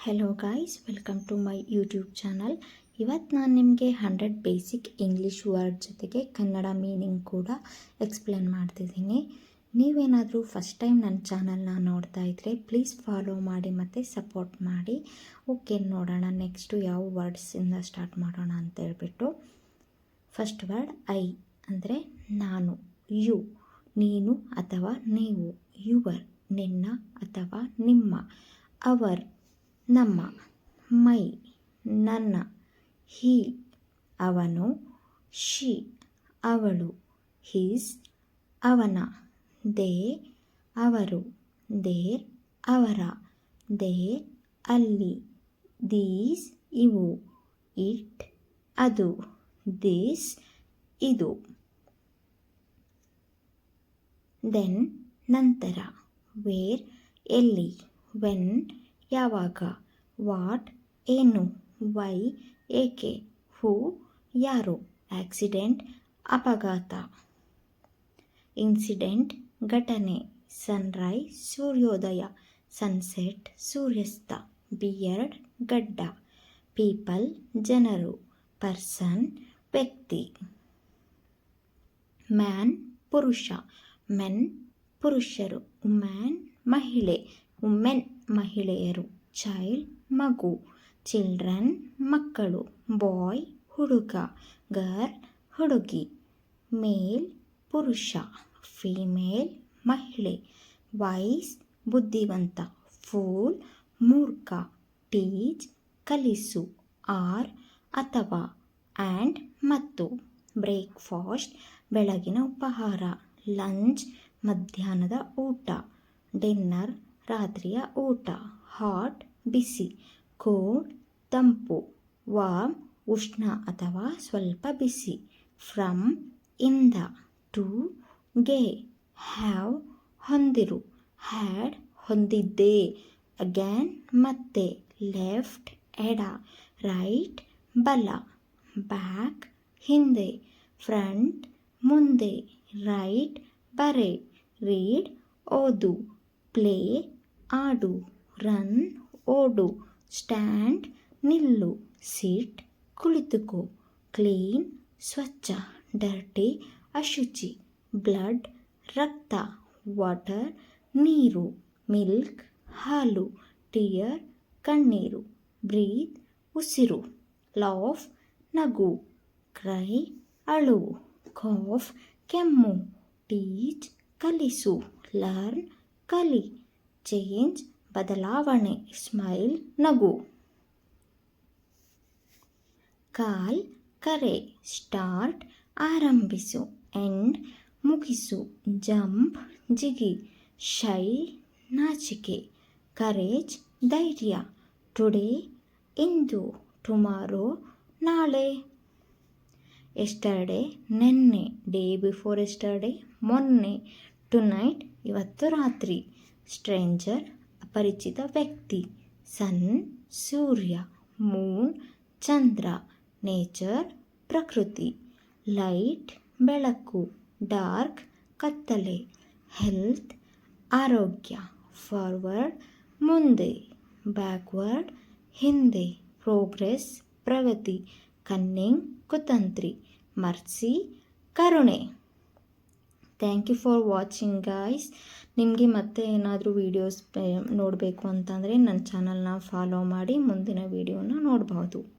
Hello guys, welcome to my YouTube channel. ಇವತ್ತು ನಾನು ನಿಮಗೆ 100 ಬೇಸಿಕ್ ಇಂಗ್ಲೀಷ್ ವರ್ಡ್ ಜೊತೆಗೆ ಕನ್ನಡ ಮೀನಿಂಗ್ ಕೂಡ ಎಕ್ಸ್ಪ್ಲೇನ್ ಮಾಡ್ತಿದ್ದೀನಿ. ನೀವೇನಾದರೂ ಫಸ್ಟ್ ಟೈಮ್ ನನ್ನ ಚಾನಲ್ನ ನೋಡ್ತಾ ಇದ್ದರೆ ಪ್ಲೀಸ್ ಫಾಲೋ ಮಾಡಿ ಮತ್ತು ಸಪೋರ್ಟ್ ಮಾಡಿ. ಓಕೆ, ನೋಡೋಣ ನೆಕ್ಸ್ಟು ಯಾವ ವರ್ಡ್ಸಿಂದ ಸ್ಟಾರ್ಟ್ ಮಾಡೋಣ ಅಂತ ಹೇಳ್ಬಿಟ್ಟು. ಫಸ್ಟ್ ವರ್ಡ್ ಐ ಅಂದರೆ ನಾನು, ಯು ನೀನು ಅಥವಾ ನೀವು, ಯುವರ್ ನಿನ್ನ ಅಥವಾ ನಿಮ್ಮ, ಅವರ್ ನಮ್ಮ, ಮೈ ನನ್ನ, ಹಿ ಅವನು, ಶಿ ಅವಳು, ಹಿಸ್ ಅವನ, ದೇ ಅವರು, ದೇರ್ ಅವರ, ದೇರ್ ಅಲ್ಲಿ, ದೀಸ್ ಇವು, ಇಟ್ ಅದು, ದಿಸ್ ಇದು. ದೆನ್ ನಂತರ, ವೇರ್ ಎಲ್ಲಿ, ವೆನ್ ಯಾವಾಗ, ವಾಟ್ ಏನು, ವೈ ಏಕೆ, ಹೂ ಯಾರು, ಆಕ್ಸಿಡೆಂಟ್ ಅಪಘಾತ, ಇನ್ಸಿಡೆಂಟ್ ಘಟನೆ, ಸನ್ರೈಸ್ ಸೂರ್ಯೋದಯ, ಸನ್ಸೆಟ್ ಸೂರ್ಯಾಸ್ತ, ಬಿಯರ್ಡ್ ಗಡ್ಡ, ಪೀಪಲ್ ಜನರು, ಪರ್ಸನ್ ವ್ಯಕ್ತಿ, ಮ್ಯಾನ್ ಪುರುಷ, ಮೆನ್ ಪುರುಷರು, ವುಮ್ಯಾನ್ ಮಹಿಳೆ, ವುಮೆನ್ ಮಹಿಳೆಯರು, ಚೈಲ್ಡ್ ಮಗು, ಚಿಲ್ಡ್ರನ್ ಮಕ್ಕಳು, ಬಾಯ್ ಹುಡುಗ, ಗರ್ಲ್ ಹುಡುಗಿ, ಮೇಲ್ ಪುರುಷ, ಫೀಮೇಲ್ ಮಹಿಳೆ, ವೈಸ್ ಬುದ್ಧಿವಂತ, ಫೂಲ್ ಮೂರ್ಖ, ಟೀಚ್ ಕಲಿಸು, ಆರ್ ಅಥವಾ ಆ್ಯಂಡ್ ಮತ್ತು, ಬ್ರೇಕ್ಫಾಸ್ಟ್ ಬೆಳಗಿನ ಉಪಹಾರ, ಲಂಚ್ ಮಧ್ಯಾಹ್ನದ ಊಟ, ಡಿನ್ನರ್ ರಾತ್ರಿಯ ಊಟ, ಹಾಟ್ ಬಿಸಿ, ಕೋಲ್ಡ್ ತಂಪು, ವಾರ್ಮ್ ಉಷ್ಣ ಅಥವಾ ಸ್ವಲ್ಪ ಬಿಸಿ, ಫ್ರಮ್ ಇಂದ, ಟು ಗೆ, ಹ್ಯಾವ್ ಹೊಂದಿರು, ಹ್ಯಾಡ್ ಹೊಂದಿದ್ದೆ, ಅಗ್ಯಾನ್ ಮತ್ತೆ, ಲೆಫ್ಟ್ ಎಡ, ರೈಟ್ ಬಲ, ಬ್ಯಾಕ್ ಹಿಂದೆ, ಫ್ರಂಟ್ ಮುಂದೆ, ರೈಟ್ ಬರೆ, ರೀಡ್ ಓದು, ಪ್ಲೇ ಆಡು, ರನ್ ಓಡು, ಸ್ಟ್ಯಾಂಡ್ ನಿಲ್ಲು, ಸಿಟ್ ಕುಳಿತುಕೋ, ಕ್ಲೀನ್ ಸ್ವಚ್ಛ, ಡರ್ಟಿ ಅಶುಚಿ, ಬ್ಲಡ್ ರಕ್ತ, ವಾಟರ್ ನೀರು, ಮಿಲ್ಕ್ ಹಾಲು, ಟಿಯರ್ ಕಣ್ಣೀರು, ಬ್ರೀತ್ ಉಸಿರು, ಲಾಫ್ ನಗು, ಕ್ರೈ ಅಳುವು, ಕಾಫ್ ಕೆಮ್ಮು, ಟೀಚ್ ಕಲಿಸು, ಲರ್ನ್ ಕಲಿ, ಚೇಂಜ್ ಬದಲಾವಣೆ, ಸ್ಮೈಲ್ ನಗು. ಕಾಲ್ ಕರೆ, ಸ್ಟಾರ್ಟ್ ಆರಂಭಿಸು, ಎಂಡ್ ಮುಗಿಸು, ಜಂಪ್ ಜಿಗಿ, ಶೈ ನಾಚಿಕೆ, ಕರೇಜ್ ಧೈರ್ಯ, ಟುಡೇ ಇಂದು, ಟುಮಾರೋ ನಾಳೆ, ಎಸ್ಟರ್ಡೇ ನೆನ್ನೆ, ಡೇ ಬಿಫೋರ್ ಎಸ್ಟರ್ಡೇ ಮೊನ್ನೆ, ಟುನೈಟ್ ಇವತ್ತು ರಾತ್ರಿ, ಸ್ಟ್ರೇಂಜರ್ ಅಪರಿಚಿತ ವ್ಯಕ್ತಿ, ಸನ್ ಸೂರ್ಯ, ಮೂನ್ ಚಂದ್ರ, ನೇಚರ್ ಪ್ರಕೃತಿ, ಲೈಟ್ ಬೆಳಕು, ಡಾರ್ಕ್ ಕತ್ತಲೆ, ಹೆಲ್ತ್ ಆರೋಗ್ಯ, ಫಾರ್ವರ್ಡ್ ಮುಂದೆ, ಬ್ಯಾಕ್ವರ್ಡ್ ಹಿಂದೆ, ಪ್ರೋಗ್ರೆಸ್ ಪ್ರಗತಿ, ಕನ್ನಿಂಗ್ ಕುತಂತ್ರಿ, ಮರ್ಸಿ ಕರುಣೆ. Thank you for watching guys. ನಿಮಗೆ ಮತ್ತೆ ಏನಾದರೂ ವೀಡಿಯೋಸ್ ನೋಡಬೇಕು ಅಂತಂದರೆ ನನ್ನ ಚಾನಲ್ನ ಫಾಲೋ ಮಾಡಿ ಮುಂದಿನ ವೀಡಿಯೋನ ನೋಡಬಹುದು.